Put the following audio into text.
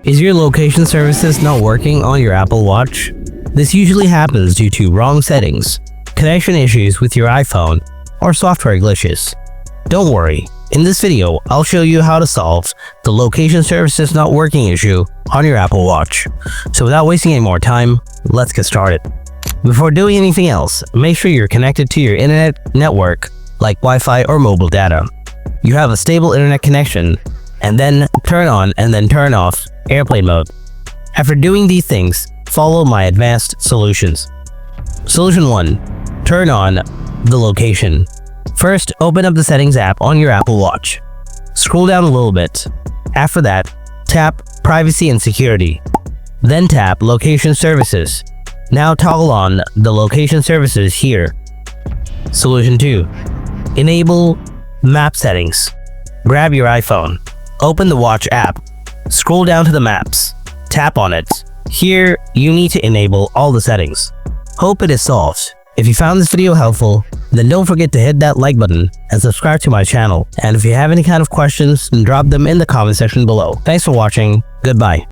Is your location services not working on your Apple Watch? This usually happens due to wrong settings, connection issues with your iPhone, or software glitches. Don't worry, in this video, I'll show you how to solve the location services not working issue on your Apple Watch. So without wasting any more time, let's get started. Before doing anything else, make sure you're connected to your internet network like Wi-Fi or mobile data. You have a stable internet connection, and then turn on and then turn off airplane mode. After doing these things, follow my advanced solutions. Solution 1. Turn on the location. First, open up the Settings app on your Apple Watch. Scroll down a little bit. After that, tap Privacy and Security. Then tap Location Services. Now toggle on the location services here. Solution 2. Enable Map Settings. Grab your iPhone. Open the Watch app. Scroll down to the Maps. Tap on it. Here, you need to enable all the settings. Hope it is solved. If you found this video helpful, then don't forget to hit that like button and subscribe to my channel. And if you have any kind of questions, then drop them in the comment section below. Thanks for watching. Goodbye.